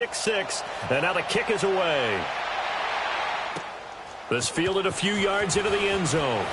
6-6, and now the kick is away. This fielded a few yards into the end zone.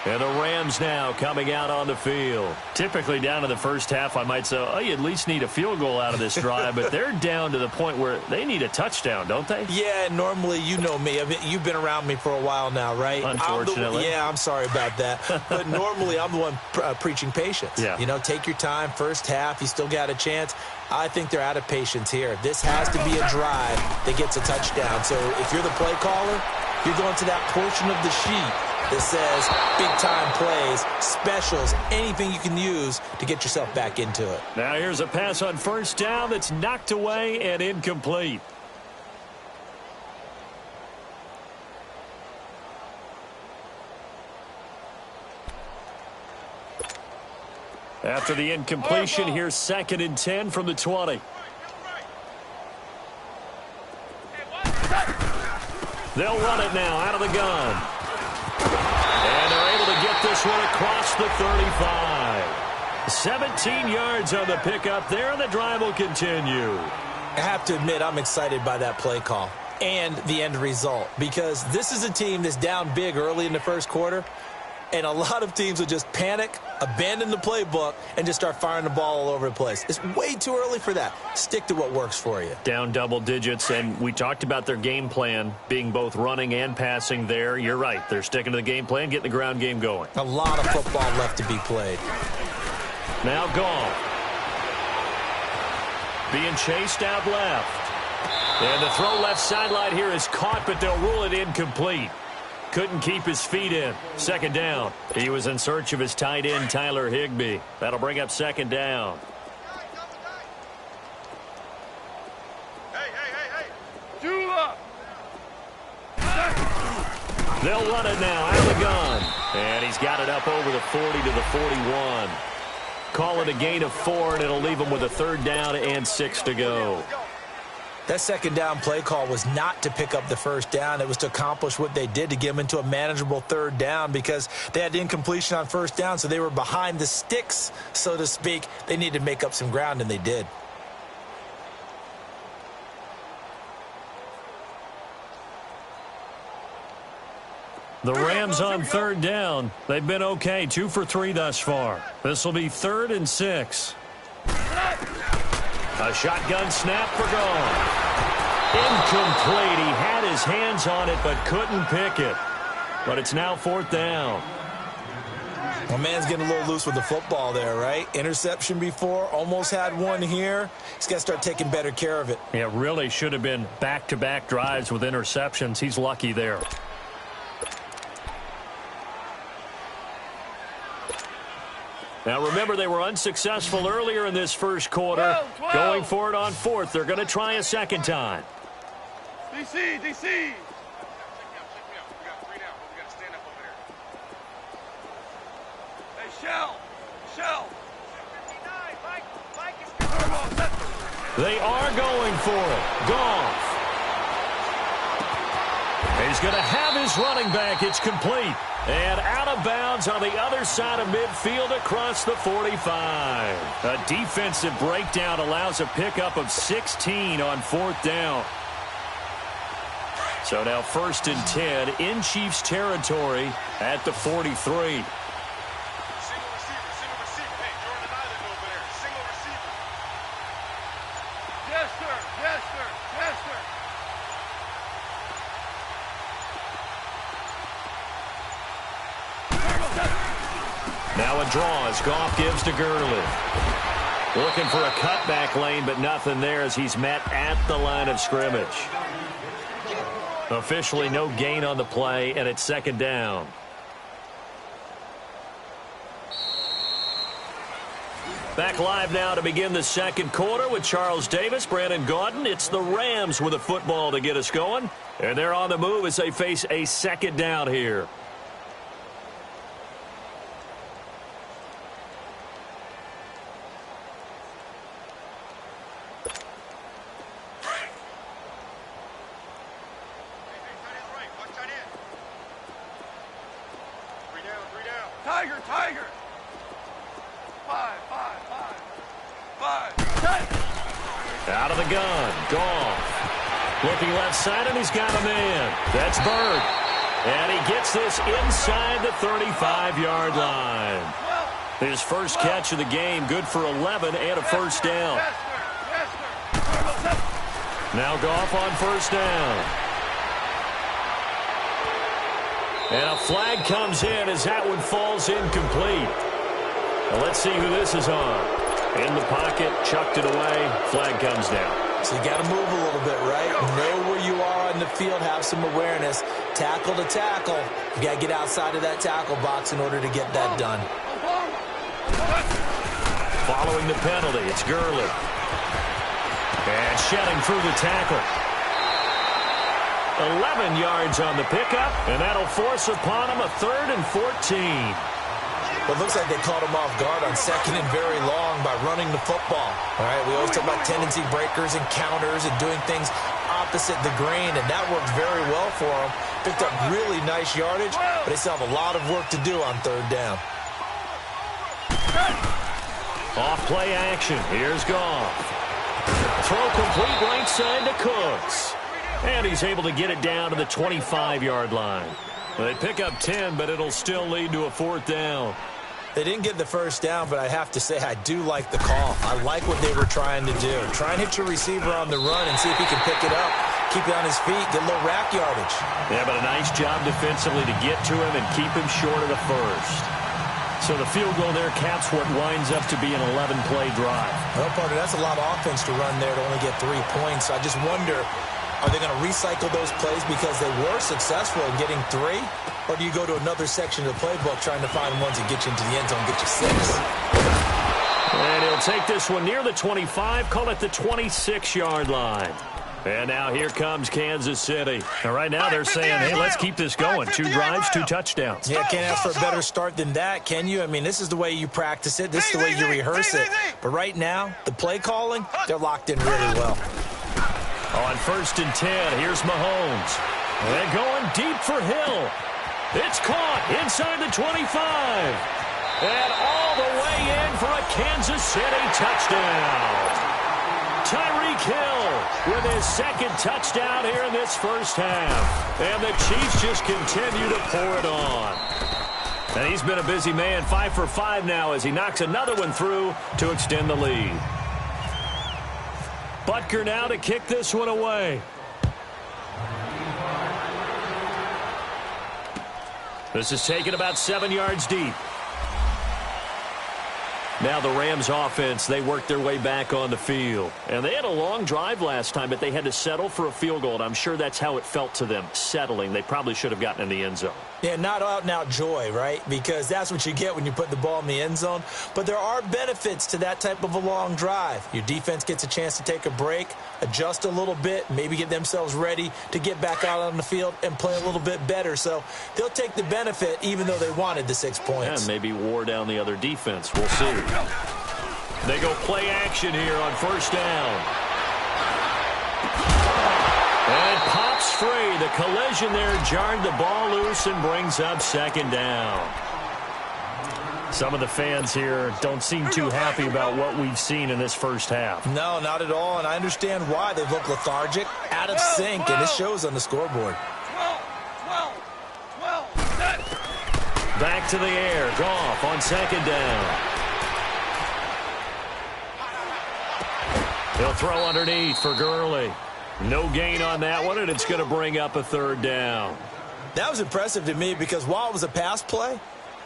And the Rams now coming out on the field. Typically down to the first half, I might say, oh, you at least need a field goal out of this drive, but they're down to the point where they need a touchdown, don't they? Yeah, normally, you know me. You've been around me for a while now, right? Unfortunately. I'm sorry about that. But normally, I'm the one preaching patience. Yeah. You know, take your time. First half, you still got a chance. I think they're out of patience here. This has to be a drive that gets a touchdown. So if you're the play caller, you're going to that portion of the sheet that says big-time plays, specials, anything you can use to get yourself back into it. Now here's a pass on first down that's knocked away and incomplete. After the incompletion, here's 2nd and 10 from the 20. They'll run it now out of the gun. And they're able to get this one across the 35. 17 yards on the pickup there, and the drive will continue. I have to admit, I'm excited by that play call and the end result, because this is a team that's down big early in the first quarter, and a lot of teams will just panic, abandon the playbook, and just start firing the ball all over the place. It's way too early for that. Stick to what works for you. Down double digits, and we talked about their game plan being both running and passing there. You're right. They're sticking to the game plan, getting the ground game going. A lot of football left to be played. Now Goff. Being chased out left. And the throw left sideline here is caught, but they'll rule it incomplete. Couldn't keep his feet in. 2nd down. He was in search of his tight end, Tyler Higbee. That'll bring up 2nd down. They'll run it now out of the gun. And he's got it up over the 40 to the 41. Call it a gain of 4, and it'll leave him with a 3rd down and 6 to go. That 2nd down play call was not to pick up the 1st down. It was to accomplish what they did, to get them into a manageable 3rd down, because they had incompletion on 1st down, so they were behind the sticks, so to speak. They needed to make up some ground, and they did. The Rams on 3rd down. They've been okay, 2 for 3 thus far. This will be 3rd and 6. A shotgun snap for Goff. Incomplete. He had his hands on it but couldn't pick it. But it's now 4th down. Well, man's getting a little loose with the football there, right? Interception before, almost had one here. He's got to start taking better care of it. Yeah, really should have been back-to-back drives with interceptions. He's lucky there. Now, remember, they were unsuccessful earlier in this first quarter. 12. Going for it on 4th. They're going to try a 2nd time. DC. Hey, Shell. They are going for it. Goff. He's going to have his running back. It's complete. And out of bounds on the other side of midfield across the 45. A defensive breakdown allows a pickup of 16 on 4th down. So now 1st and 10 in Chiefs territory at the 43. Now a draw as Goff gives to Gurley. Looking for a cutback lane, but nothing there as he's met at the line of scrimmage. Officially no gain on the play, and it's 2nd down. Back live now to begin the 2nd quarter with Charles Davis, Brandon Gaudin. It's the Rams with a football to get us going. And they're on the move as they face a 2nd down here. Tiger. Out of the gun, Goff. Looking left side, and he's got a man. That's Bird. And he gets this inside the 35-yard line. His first catch of the game, good for 11 and a first down. Now Goff on first down. And a flag comes in as that one falls incomplete. Well, let's see who this is on. In the pocket, chucked it away, flag comes down. So you got to move a little bit, right? Know where you are on the field, have some awareness. Tackle to tackle. You got to get outside of that tackle box in order to get that done. Following the penalty, it's Gurley. And shedding through the tackle. 11 yards on the pickup, and that'll force upon him a 3rd and 14. Well, it looks like they caught him off guard on 2nd and very long by running the football. All right, we always talk about tendency breakers and counters and doing things opposite the grain, and that worked very well for him. Picked up really nice yardage, but they still have a lot of work to do on 3rd down. Off play action. Here's Goff. Throw complete right side to Cooks. And he's able to get it down to the 25-yard line. They pick up 10, but it'll still lead to a 4th down. They didn't get the first down, but I have to say I do like the call. I like what they were trying to do. Try and hit your receiver on the run and see if he can pick it up. Keep it on his feet, get a little rack yardage. Yeah, but a nice job defensively to get to him and keep him short of the first. So the field goal there caps what winds up to be an 11-play drive. Well, partner, that's a lot of offense to run there to only get 3 points. So I just wonder, are they going to recycle those plays because they were successful in getting 3? Or do you go to another section of the playbook trying to find ones that get you into the end zone, get you 6? And he'll take this one near the 25, call it the 26-yard line. And now here comes Kansas City. And right now they're saying, hey, let's keep this going. 2 drives, 2 touchdowns. Yeah, can't ask for a better start than that, can you? I mean, this is the way you practice it. This is the way you rehearse it. But right now, the play calling, they're locked in really well. On 1st and 10, here's Mahomes. And going deep for Hill. It's caught inside the 25. And all the way in for a Kansas City touchdown. Tyreek Hill with his 2nd touchdown here in this first half. And the Chiefs just continue to pour it on. And he's been a busy man, 5 for 5 now as he knocks another one through to extend the lead. Butker now to kick this one away. This is taken about 7 yards deep. Now the Rams offense, they worked their way back on the field. And they had a long drive last time, but they had to settle for a field goal. And I'm sure that's how it felt to them, settling. They probably should have gotten in the end zone. Yeah, not out-and-out joy, right? Because that's what you get when you put the ball in the end zone. But there are benefits to that type of a long drive. Your defense gets a chance to take a break, adjust a little bit, maybe get themselves ready to get back out on the field and play a little bit better. So they'll take the benefit even though they wanted the 6 points. Yeah, maybe wore down the other defense. We'll see. They go play action here on 1st down. And pops free. The collision there jarred the ball loose and brings up 2nd down. Some of the fans here don't seem too happy about what we've seen in this first half. No, not at all, and I understand why. They look lethargic, out of sync, and it shows on the scoreboard. Back to the air. Goff on 2nd down. He'll throw underneath for Gurley. No gain on that one, and it's going to bring up a 3rd down. That was impressive to me because while it was a pass play,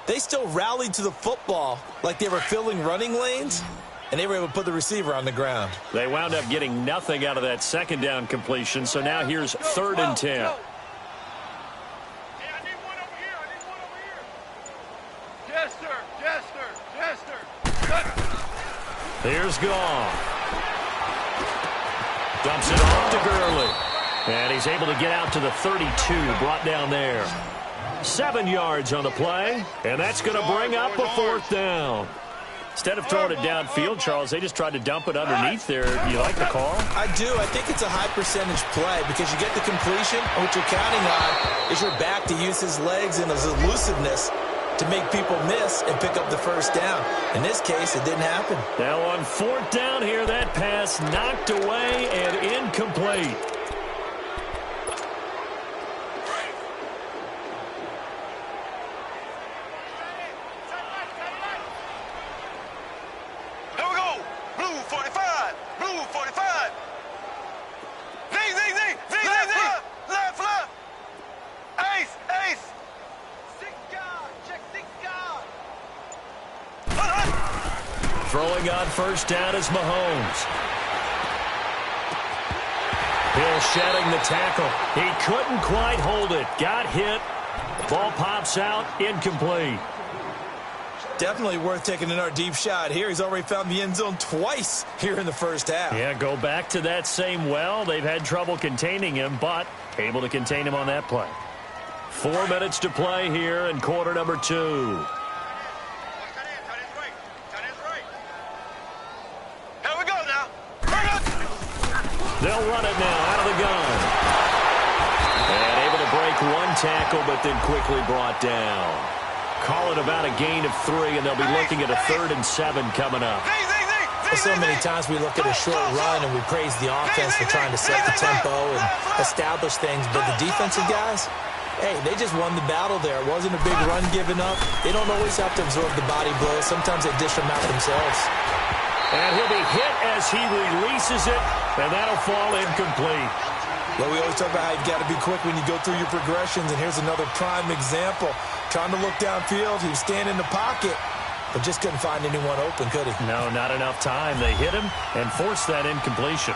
they still rallied to the football like they were filling running lanes, and they were able to put the receiver on the ground. They wound up getting nothing out of that 2nd down completion, so now here's 3rd and 10. Here's Goff. Dumps it off to Gurley. And he's able to get out to the 32, brought down there. 7 yards on the play, and that's going to bring up a 4th down. Instead of throwing it downfield, Charles, they just tried to dump it underneath there. You like the call? I do. I think it's a high-percentage play because you get the completion, and what you're counting on is your back to use his legs and his elusiveness to to make people miss and pick up the first down. In this case, it didn't happen. Now on fourth down here, that pass knocked away and incomplete. Here we go. Blue 45. Blue 45. Zing, zing, zing. Zing, left, zing, zing. Left. Ace, ace. 6 guard. Check 6 guard. Throwing on first down is Mahomes. Hill shedding the tackle. He couldn't quite hold it. Got hit. Ball pops out. Incomplete. Definitely worth taking another deep shot here. He's already found the end zone twice here in the first half. Yeah, go back to that same well. They've had trouble containing him, but able to contain him on that play. 4 minutes to play here in quarter number 2. They'll run it now out of the gun. And able to break one tackle, but then quickly brought down. Call it about a gain of 3, and they'll be looking at a 3rd and 7 coming up. So many times we look at a short run and we praise the offense for trying to set the tempo and establish things, but the defensive guys, hey, they just won the battle there. It wasn't a big run given up. They don't always have to absorb the body blows. Sometimes they dish them out themselves. And he'll be hit as he releases it, and that'll fall incomplete. Well, we always talk about how you've got to be quick when you go through your progressions, and here's another prime example. Trying to look downfield, he was standing in the pocket, but just couldn't find anyone open, could he? No, not enough time. They hit him and forced that incompletion.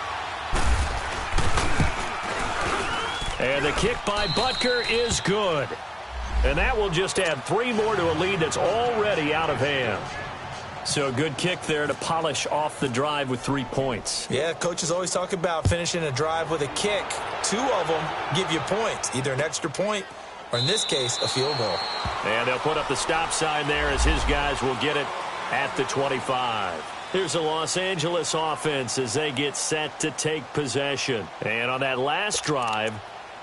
And the kick by Butker is good. And that will just add 3 more to a lead that's already out of hand. So a good kick there to polish off the drive with 3 points. Yeah, coaches always talk about finishing a drive with a kick. 2 of them give you points, either an extra point or, in this case, a field goal. And they'll put up the stop sign there as his guys will get it at the 25. Here's the Los Angeles offense as they get set to take possession. And on that last drive,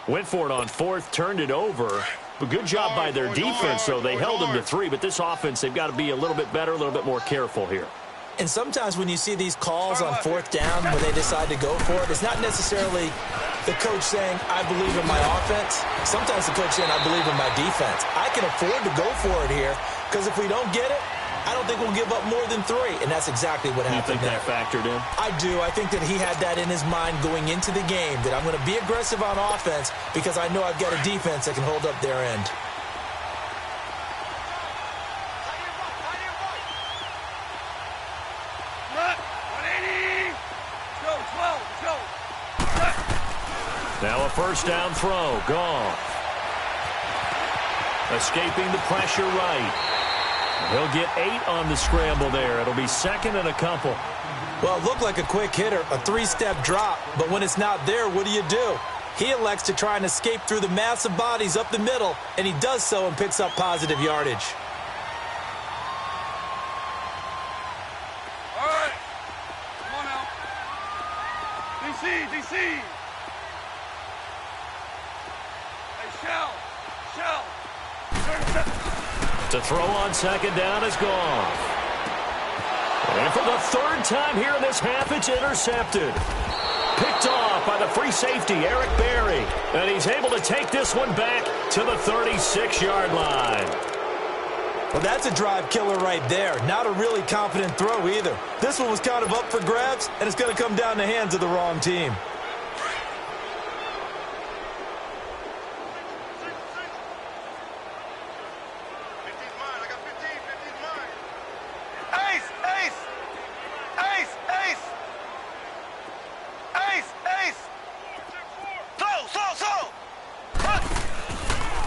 went for it on 4th, turned it over. But good job by their defense, though. They held them to 3, but this offense, they've got to be a little bit better, a little bit more careful here. And sometimes when you see these calls on 4th down when they decide to go for it, it's not necessarily the coach saying, I believe in my offense. Sometimes the coach saying, I believe in my defense. I can afford to go for it here because if we don't get it, I don't think we'll give up more than 3, and that's exactly what happened. You think that factored in? I do. I think that he had that in his mind going into the game, that I'm going to be aggressive on offense because I know I've got a defense that can hold up their end. Now a first down throw. Goff. Escaping the pressure right. He'll get 8 on the scramble there. It'll be 2nd and a couple. Well, it looked like a quick hitter, a 3-step drop. But when it's not there, what do? He elects to try and escape through the massive bodies up the middle, and he does so and picks up positive yardage. All right. Come on now. DC. Hey, Shell. To throw on 2nd down is Goff. And for the 3rd time here in this half, it's intercepted. Picked off by the free safety, Eric Berry. And he's able to take this one back to the 36-yard line. Well, that's a drive killer right there. Not a really confident throw either. This one was kind of up for grabs, and it's going to come down the hands of the wrong team.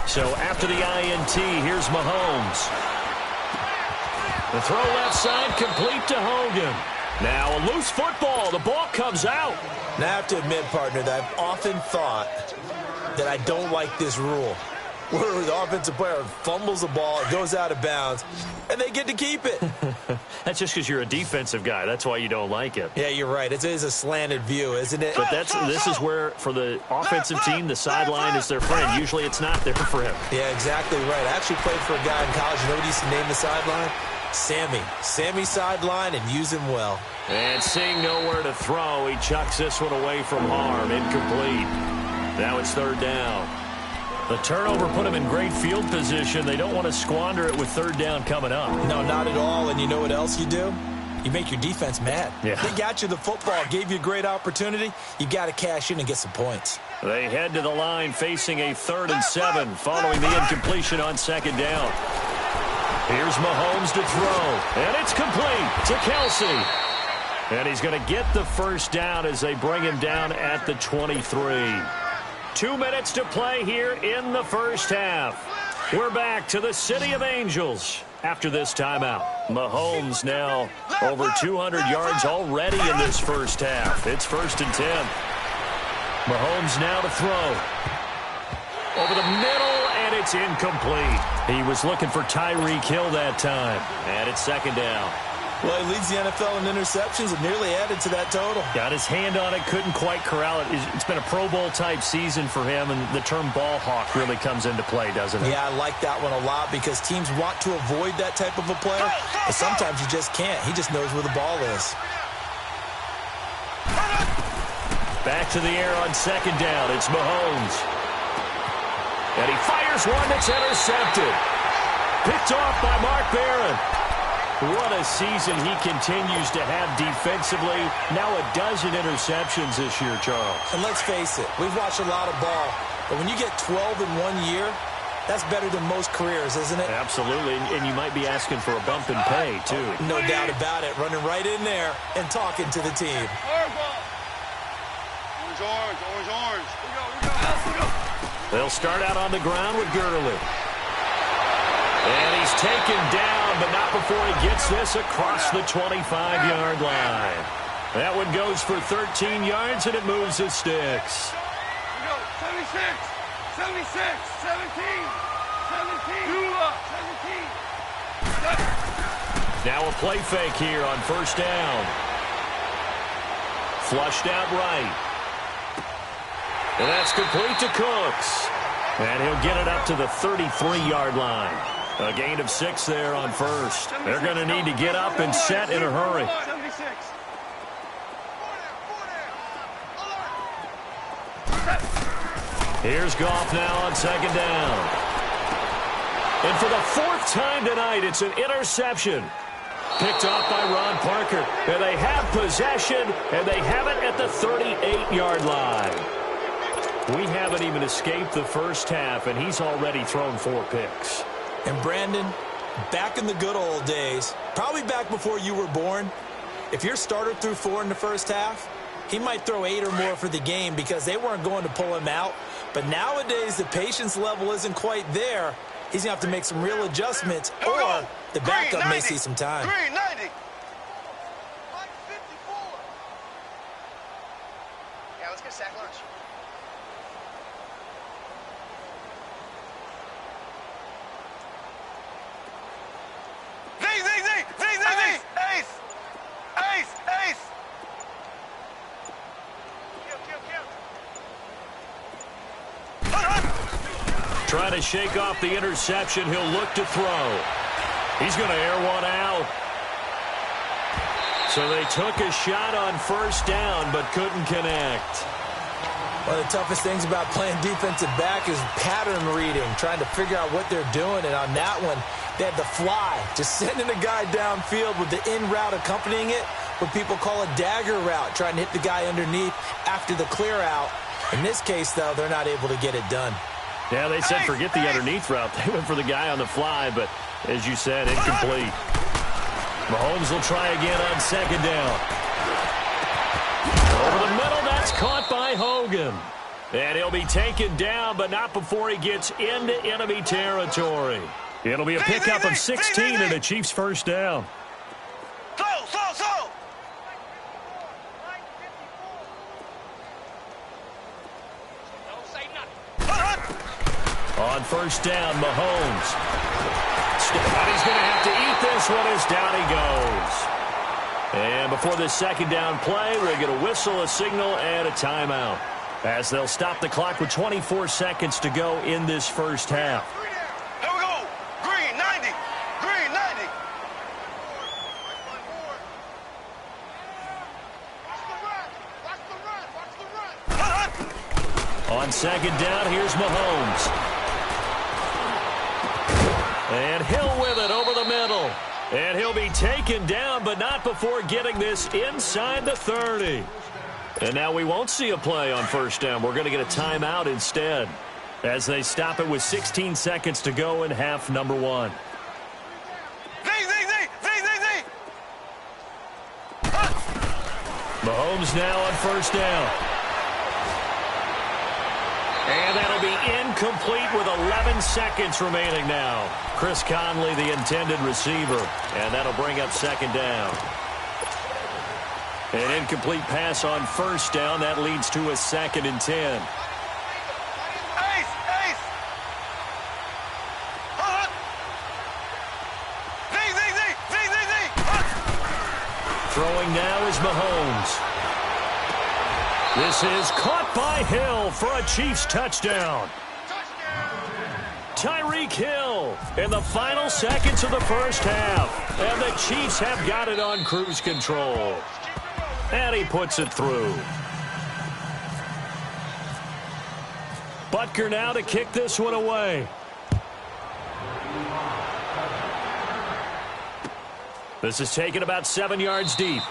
So after the INT, here's Mahomes. The throw left side, complete to Hogan. Now a loose football. The ball comes out. Now I have to admit, partner, that I've often thought that I don't like this rule. where the offensive player fumbles the ball, it goes out of bounds, and they get to keep it. That's just because you're a defensive guy. That's why you don't like it. Yeah, you're right. It is a slanted view, isn't it? But this is where, for the offensive team, the sideline is their friend. Usually it's not there for him. Yeah, exactly right. I actually played for a guy in college. You know what he used to name the sideline? Sammy. Sammy sideline, and use him well. And seeing nowhere to throw, he chucks this one away from harm. Incomplete. Now it's third down. The turnover put him in great field position. They don't want to squander it with third down coming up. No, not at all. And you know what else you do? You make your defense mad. Yeah. They got you the football, gave you a great opportunity. You got to cash in and get some points. They head to the line facing a 3rd and 7 following the incompletion on second down. Here's Mahomes to throw, and it's complete to Kelsey. And he's going to get the first down as they bring him down at the 23. 2 minutes to play here in the first half. We're back to the City of Angels after this timeout. Mahomes now over 200 yards already in this first half. It's 1st and 10. Mahomes now to throw. Over the middle, and it's incomplete. He was looking for Tyreek Hill that time. And it's 2nd down. Well, he leads the NFL in interceptions and nearly added to that total. Got his hand on it, couldn't quite corral it. It's been a Pro Bowl-type season for him, and the term ball hawk really comes into play, doesn't it? Yeah, I like that one a lot because teams want to avoid that type of a player, but sometimes you just can't. He just knows where the ball is. Back to the air on 2nd down. It's Mahomes. And he fires one that's intercepted. Picked off by Mark Barron. What a season he continues to have defensively. Now a dozen interceptions this year, Charles. And let's face it, we've watched a lot of ball. But when you get 12 in 1 year, that's better than most careers, isn't it? Absolutely. And you might be asking for a bump in pay, too. No doubt about it. Running right in there and talking to the team. Orange, orange, orange. Here we go. They'll start out on the ground with Gurley. And he's taken down, but not before he gets this across the 25-yard line. That one goes for 13 yards, and it moves the sticks. Here we go. 76, 76, 17, 17, 17. Now a play fake here on 1st down. Flushed out right. And that's complete to Cooks. And he'll get it up to the 33-yard line. A gain of 6 there on 1st. They're going to need to get up and set in a hurry. 76. Here's Goff now on 2nd down. And for the 4th time tonight, it's an interception. Picked off by Ron Parker. And they have possession, and they have it at the 38-yard line. We haven't even escaped the first half, and he's already thrown 4 picks. And Brandon, back in the good old days, probably back before you were born, if your starter threw 4 in the first half, he might throw 8 or more for the game because they weren't going to pull him out. But nowadays, the patience level isn't quite there. He's going to have to make some real adjustments, or the backup may see some time. Green, 90. Yeah, let's get sack lunch. Ace. Trying to shake off the interception. He'll look to throw. He's going to air one out. So they took a shot on 1st down, but couldn't connect. One of the toughest things about playing defensive back is pattern reading, trying to figure out what they're doing. And on that one, they had the fly, just sending a guy downfield with the in route accompanying it, what people call a dagger route, trying to hit the guy underneath after the clear out. In this case, though, they're not able to get it done. Yeah, they said forget the underneath route. They went for the guy on the fly, but as you said, incomplete. Mahomes will try again on 2nd down. Over the middle, that's caught by Hogan. And he'll be taken down, but not before he gets into enemy territory. It'll be a pickup of 16 and a Chiefs 1st down. Slow. On first down, Mahomes. And he's going to have to eat this one as down he goes. And before this second down play, we'll get a whistle, a signal, and a timeout, as they'll stop the clock with 24 seconds to go in this first half. Here we go. Green 90. Green 90. On second down, here's Mahomes. And Hill with it over the middle. And he'll be taken down, but not before getting this inside the 30. And now we won't see a play on first down. We're going to get a timeout instead, as they stop it with 16 seconds to go in half number one. Mahomes now on first down. And that'll be incomplete with 11 seconds remaining now. Chris Conley, the intended receiver, and that'll bring up second down. An incomplete pass on first down. That leads to a 2nd and 10. Throwing now is Mahomes. This is caught by Hill for a Chiefs touchdown. Tyreek Hill in the final seconds of the first half. And the Chiefs have got it on cruise control. And he puts it through. Butker now to kick this one away. This is taken about 7 yards deep.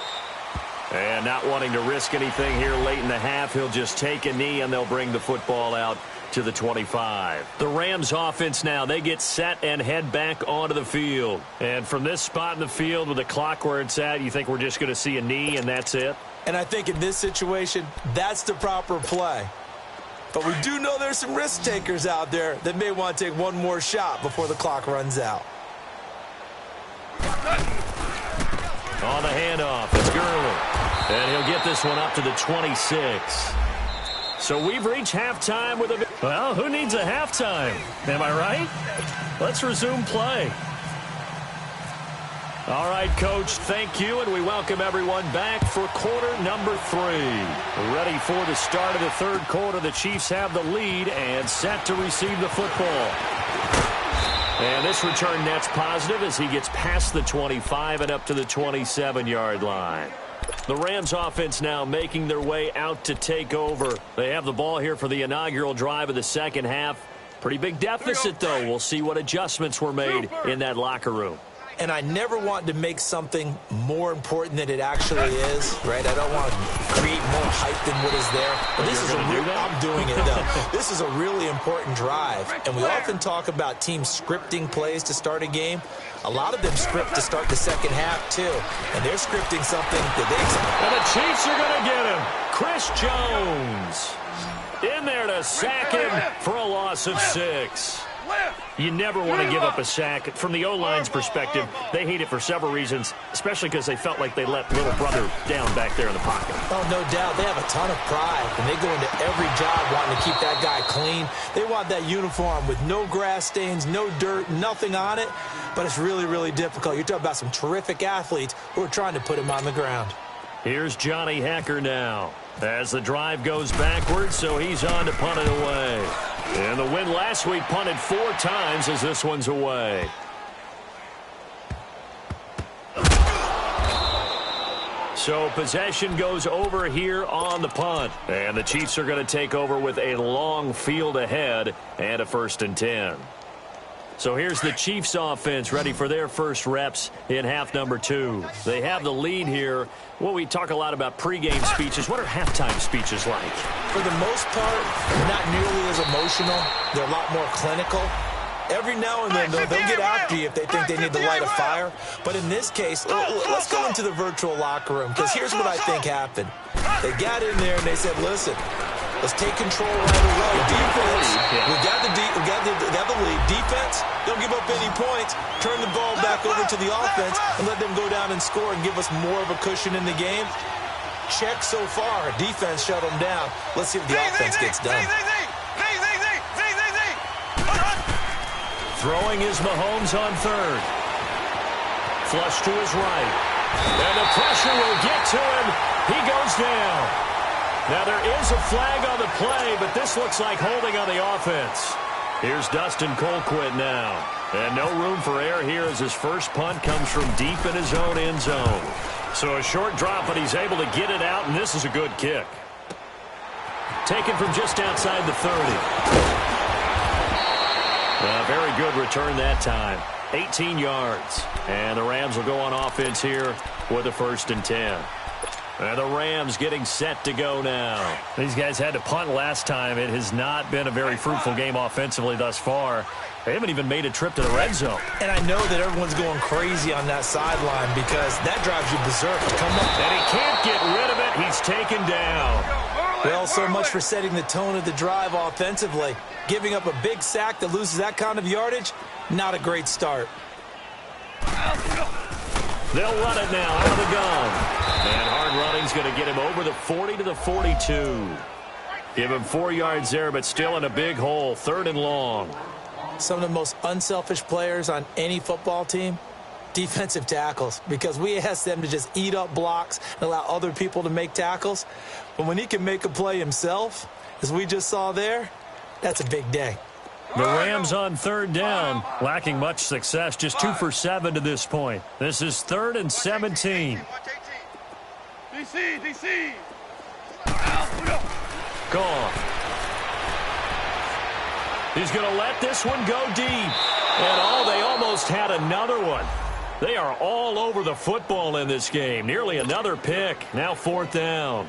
And not wanting to risk anything here late in the half, he'll just take a knee and they'll bring the football out to the 25. The Rams offense now, they get set and head back onto the field. And from this spot in the field with the clock where it's at, you think we're just going to see a knee and that's it? And I think in this situation, that's the proper play. But we do know there's some risk takers out there that may want to take one more shot before the clock runs out. On the handoff, it's Gurley. And he'll get this one up to the 26. So we've reached halftime with a... Well, who needs a halftime? Am I right? Let's resume play. All right, Coach, thank you, and we welcome everyone back for quarter number 3. Ready for the start of the third quarter. The Chiefs have the lead and set to receive the football. And this return net's positive as he gets past the 25 and up to the 27-yard line. The Rams offense now making their way out to take over. They have the ball here for the inaugural drive of the second half. Pretty big deficit, though. We'll see what adjustments were made in that locker room. And I never want to make something more important than it actually is, right? I don't want to create more hype than what is there. But this is I'm doing it, though. This is a really important drive. And we often talk about teams scripting plays to start a game. A lot of them script to start the second half, too. And they're scripting something that they expect. And the Chiefs are going to get him. Chris Jones in there to sack him for a loss of 6. You never want to give up a sack. From the O-line's perspective, they hate it for several reasons, especially because they felt like they let little brother down back there in the pocket. Oh, no doubt. They have a ton of pride, and they go into every job wanting to keep that guy clean. They want that uniform with no grass stains, no dirt, nothing on it, but it's really, really difficult. You're talking about some terrific athletes who are trying to put him on the ground. Here's Johnny Hekker now as the drive goes backwards, so he's on to punt it away. And the win last week punted 4 times as this one's away. So possession goes over here on the punt. And the Chiefs are going to take over with a long field ahead and a 1st and 10. So here's the Chiefs offense ready for their first reps in half number 2. They have the lead here. Well, we talk a lot about pregame speeches. What are halftime speeches like? For the most part, not nearly as emotional. They're a lot more clinical. Every now and then, they'll get after you if they think they need to light a fire. But in this case, let's go into the virtual locker room, because here's what I think happened. They got in there and they said, listen, let's take control right away. Defense, we got the lead. Defense, don't give up any points. Turn the ball back over to the offense and let them go down and score and give us more of a cushion in the game. Check so far. Defense shut them down. Let's see if the offense gets done. Throwing is Mahomes on third. Flush to his right. And the pressure will get to him. He goes down. Now there is a flag on the play, but this looks like holding on the offense. Here's Dustin Colquitt now. And no room for error here as his first punt comes from deep in his own end zone. So a short drop, but he's able to get it out, and this is a good kick. Taken from just outside the 30. A very good return that time. 18 yards. And the Rams will go on offense here with a 1st and 10. And the Rams getting set to go now. These guys had to punt last time. It has not been a very fruitful game offensively thus far. They haven't even made a trip to the red zone. And I know that everyone's going crazy on that sideline because that drives you berserk to come up. And he can't get rid of it. He's taken down. Well, so much for setting the tone of the drive offensively. Giving up a big sack that loses that kind of yardage, not a great start. They'll run it now out of the gun. And hard running's going to get him over the 40 to the 42. Give him 4 yards there, but still in a big hole. 3rd and long. Some of the most unselfish players on any football team, defensive tackles, because we ask them to just eat up blocks and allow other people to make tackles. But when he can make a play himself, as we just saw there, that's a big day. The Rams on 3rd down, lacking much success, just 2 for 7 to this point. This is 3rd and 17. DC. Gone. He's going to let this one go deep. And they almost had another one. They are all over the football in this game. Nearly another pick. Now 4th down.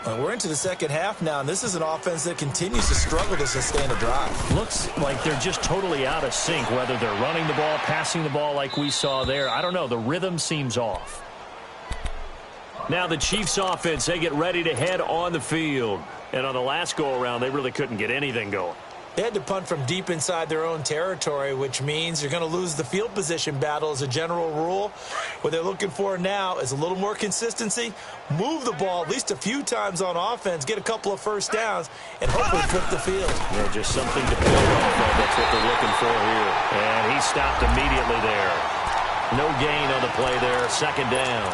We're into the second half now, and this is an offense that continues to struggle to sustain a drive. Looks like they're just totally out of sync, whether they're running the ball, passing the ball like we saw there. I don't know. The rhythm seems off. Now the Chiefs offense, they get ready to head on the field. And on the last go-around, they really couldn't get anything going. They had to punt from deep inside their own territory, which means you're going to lose the field position battle as a general rule. What they're looking for now is a little more consistency, move the ball at least a few times on offense, get a couple of first downs, and hopefully flip the field. Yeah, just something to build off of. That's what they're looking for here. And he stopped immediately there. No gain on the play there. 2nd down.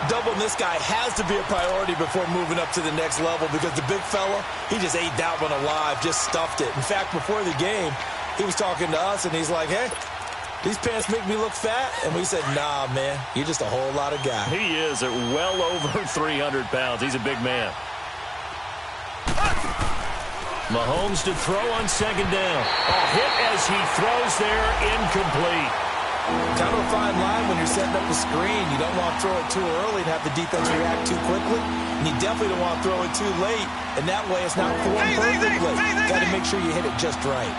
Doubling this guy has to be a priority before moving up to the next level because the big fella, he just ate that one alive, just stuffed it. In fact, before the game, he was talking to us, and he's like, hey, these pants make me look fat? And we said, nah, man, you're just a whole lot of guy. He is at well over 300 pounds. He's a big man. Mahomes to throw on 2nd down. A hit as he throws there, incomplete. Kind of a fine line when you're setting up the screen. You don't want to throw it too early and have the defense react too quickly. And you definitely don't want to throw it too late. And that way it's not formed perfectly. Got to make sure you hit it just right.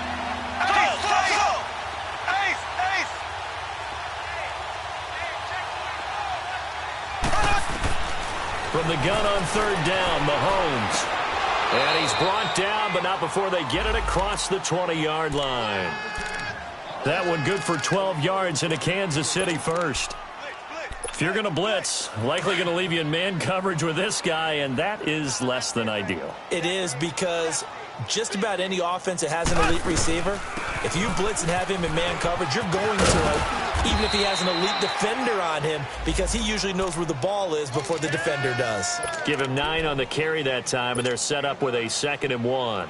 From the gun on 3rd down, Mahomes. And he's brought down, but not before they get it across the 20-yard line. That one good for 12 yards into Kansas City first. If you're going to blitz, likely going to leave you in man coverage with this guy, and that is less than ideal. It is because just about any offense that has an elite receiver, if you blitz and have him in man coverage, you're going to him, even if he has an elite defender on him, because he usually knows where the ball is before the defender does. Give him 9 on the carry that time, and they're set up with a 2nd and 1.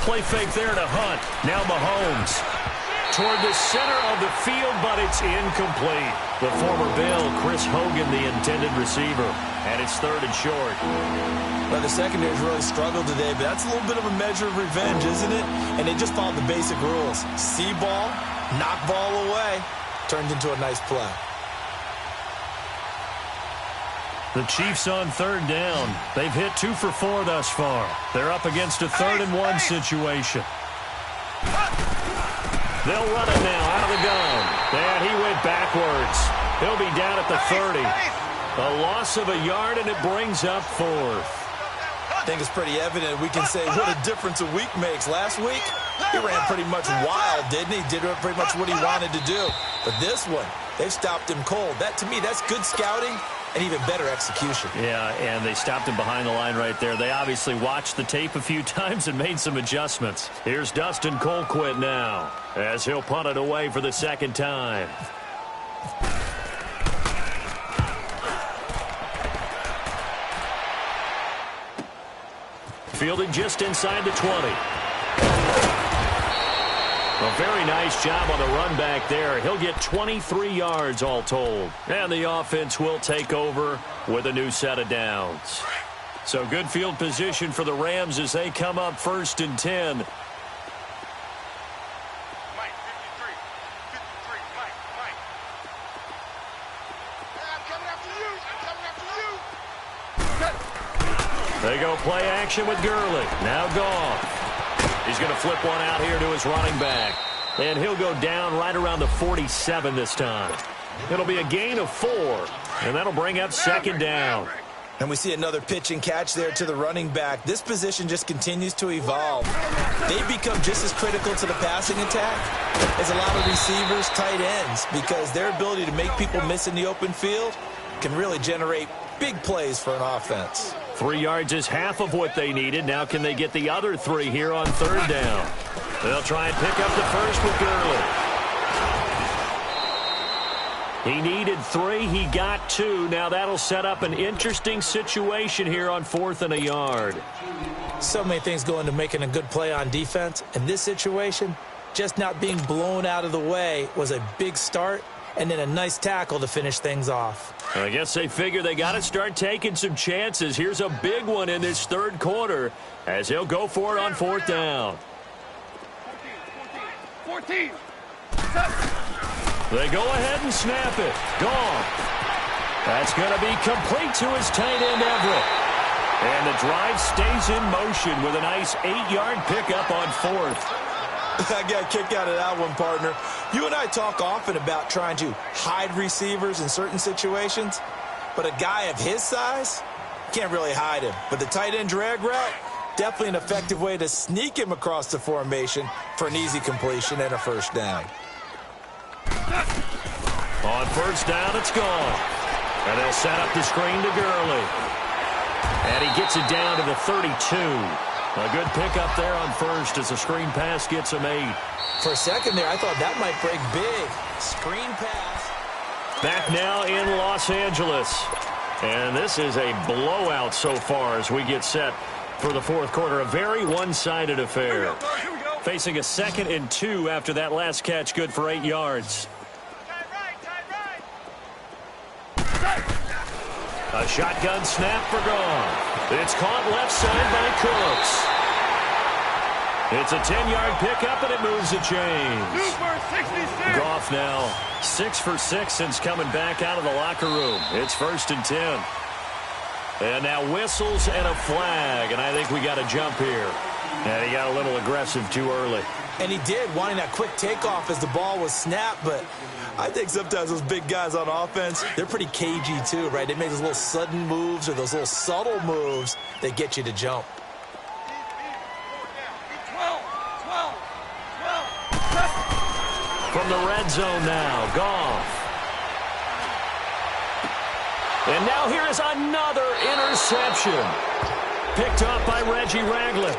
Play fake there to Hunt. Now Mahomes. Toward the center of the field, but it's incomplete. The former Bill, Chris Hogan, the intended receiver. And it's 3rd and short. Well, the secondary's really struggled today, but that's a little bit of a measure of revenge, isn't it? And they just followed the basic rules. See ball, knock ball away. Turned into a nice play. The Chiefs on 3rd down. They've hit 2 for 4 thus far. They're up against a 3rd and 1 situation. They'll run it now out of the gun. And he went backwards. He'll be down at the 30. A loss of a yard, and it brings up 4th. I think it's pretty evident we can say what a difference a week makes. Last week, he ran pretty much wild, didn't he? Did pretty much what he wanted to do. But this one, They've stopped him cold. That, to me, that's good scouting and even better execution. Yeah, and they stopped him behind the line right there. They obviously watched the tape a few times and made some adjustments. Here's Dustin Colquitt now as he'll punt it away for the second time. Fielded just inside the 20. A very nice job on the run back there. He'll get 23 yards all told. And the offense will take over with a new set of downs. So good field position for the Rams as they come up 1st and 10. Mike, 53, Mike. Hey, I'm coming after you. They go play action with Gurley. Now Goff. He's going to flip one out here to his running back. And he'll go down right around the 47 this time. It'll be a gain of 4. And that'll bring up 2nd down. And we see another pitch and catch there to the running back. This position just continues to evolve. They become just as critical to the passing attack as a lot of receivers, tight ends, because their ability to make people miss in the open field can really generate big plays for an offense. 3 yards is half of what they needed. Now can they get the other 3 here on 3rd down? They'll try and pick up the first with Gurley. He needed 3. He got 2. Now that'll set up an interesting situation here on 4th and a yard. So many things go into making a good play on defense. In this situation, just not being blown out of the way was a big start, and then a nice tackle to finish things off. I guess they figure they got to start taking some chances. Here's a big one in this 3rd quarter as he'll go for it on 4th down. 14. They go ahead and snap it. Gone. That's going to be complete to his tight end, Everett. And the drive stays in motion with a nice 8-yard pickup on 4th. I got a kick out of that one, partner. You and I talk often about trying to hide receivers in certain situations, but a guy of his size can't really hide him. But the tight end drag route, definitely an effective way to sneak him across the formation for an easy completion and a 1st down. On 1st down, it's gone. And they'll set up the screen to Gurley. And he gets it down to the 32. A good pickup there on 1st as the screen pass gets him 8. For a second there, I thought that might break big. Screen pass. Back now in Los Angeles. And this is a blowout so far as we get set for the 4th quarter. A very one-sided affair. Facing a 2nd and 2 after that last catch, good for 8 yards. A shotgun snap for Goff. It's caught left side by Cooks. It's a 10-yard pickup, and it moves the chains. Goff now 6 for 6 since coming back out of the locker room. It's 1st and 10. And now whistles and a flag, and I think we got a jump here. And he got a little aggressive too early. And he did, wanting that quick takeoff as the ball was snapped, but I think sometimes those big guys on offense, they're pretty cagey too, right? They make those little sudden moves or those little subtle moves that get you to jump. 12. From the red zone now, Goff. And now here is another interception. Picked up by Reggie Ragland.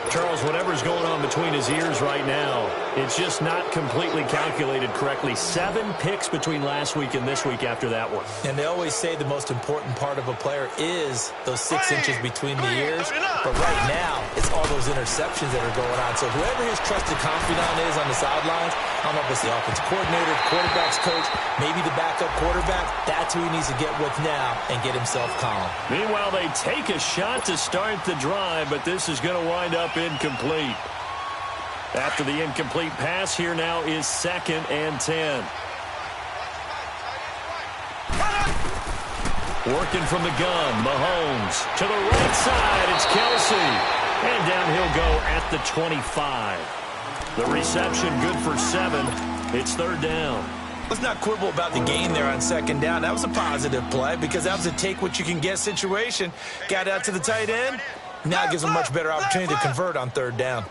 Charles, whatever's going on between his ears right now, it's just not completely calculated correctly. 7 picks between last week and this week after that one. And they always say the most important part of a player is those 6 inches between the ears. But right now, it's all those interceptions that are going on. So whoever his trusted confidant is on the sidelines, I don't know if it's the offensive coordinator, the quarterback's coach, maybe the backup quarterback, that's who he needs to get with now and get himself calm. Meanwhile, they take a shot to start the drive, but this is going to wind up incomplete. After the incomplete pass, here now is 2nd and 10. Working from the gun, Mahomes to the right side. It's Kelsey. And down he'll go at the 25. The reception good for 7. It's 3rd down. Let's not quibble about the gain there on 2nd down. That was a positive play because that was a take-what-you-can-get situation. Got out to the tight end. Now it gives them a much better opportunity to convert on 3rd down.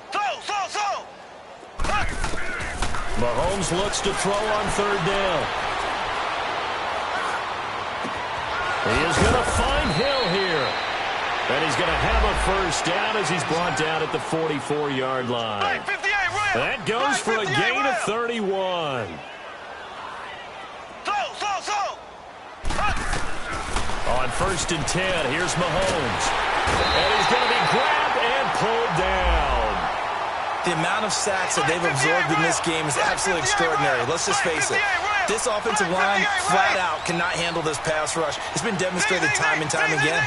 Mahomes looks to throw on 3rd down. He is going to find Hill here. And he's going to have a first down as he's brought down at the 44-yard line. That goes for a gain of 31. On 1st and 10, here's Mahomes. And he's going to be grabbed and pulled down. The amount of sacks that they've absorbed in this game is absolutely extraordinary. Let's just face it. This offensive line, flat out, cannot handle this pass rush. It's been demonstrated time and time again.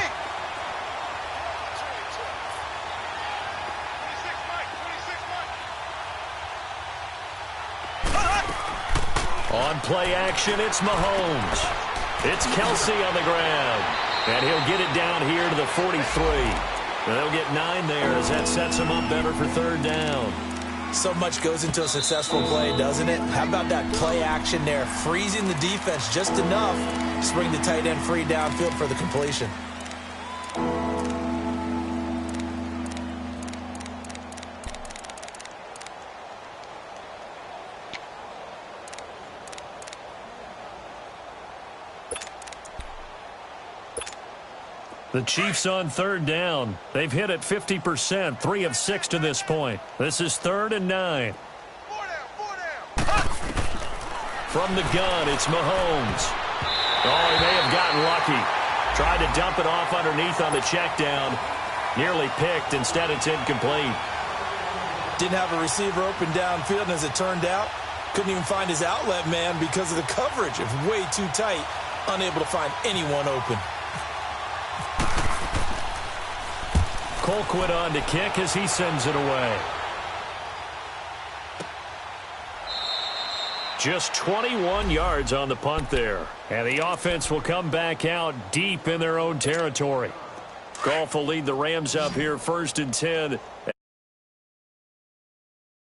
On play action, it's Mahomes. It's Kelsey on the ground. And he'll get it down here to the 43. They'll get 9 there as that sets him up better for 3rd down. So much goes into a successful play, doesn't it? How about that play action there? Freezing the defense just enough to bring the tight end free downfield for the completion. The Chiefs on 3rd down. They've hit it 50%, 3 of 6 to this point. This is 3rd and 9. From the gun, it's Mahomes. Oh, he may have gotten lucky. Tried to dump it off underneath on the check down. Nearly picked. Instead, it's incomplete. Didn't have a receiver open downfield, and as it turned out, couldn't even find his outlet man because of the coverage. It was way too tight. Unable to find anyone open. Colquitt on to kick as he sends it away. Just 21 yards on the punt there. And the offense will come back out deep in their own territory. Goff will lead the Rams up here 1st and 10.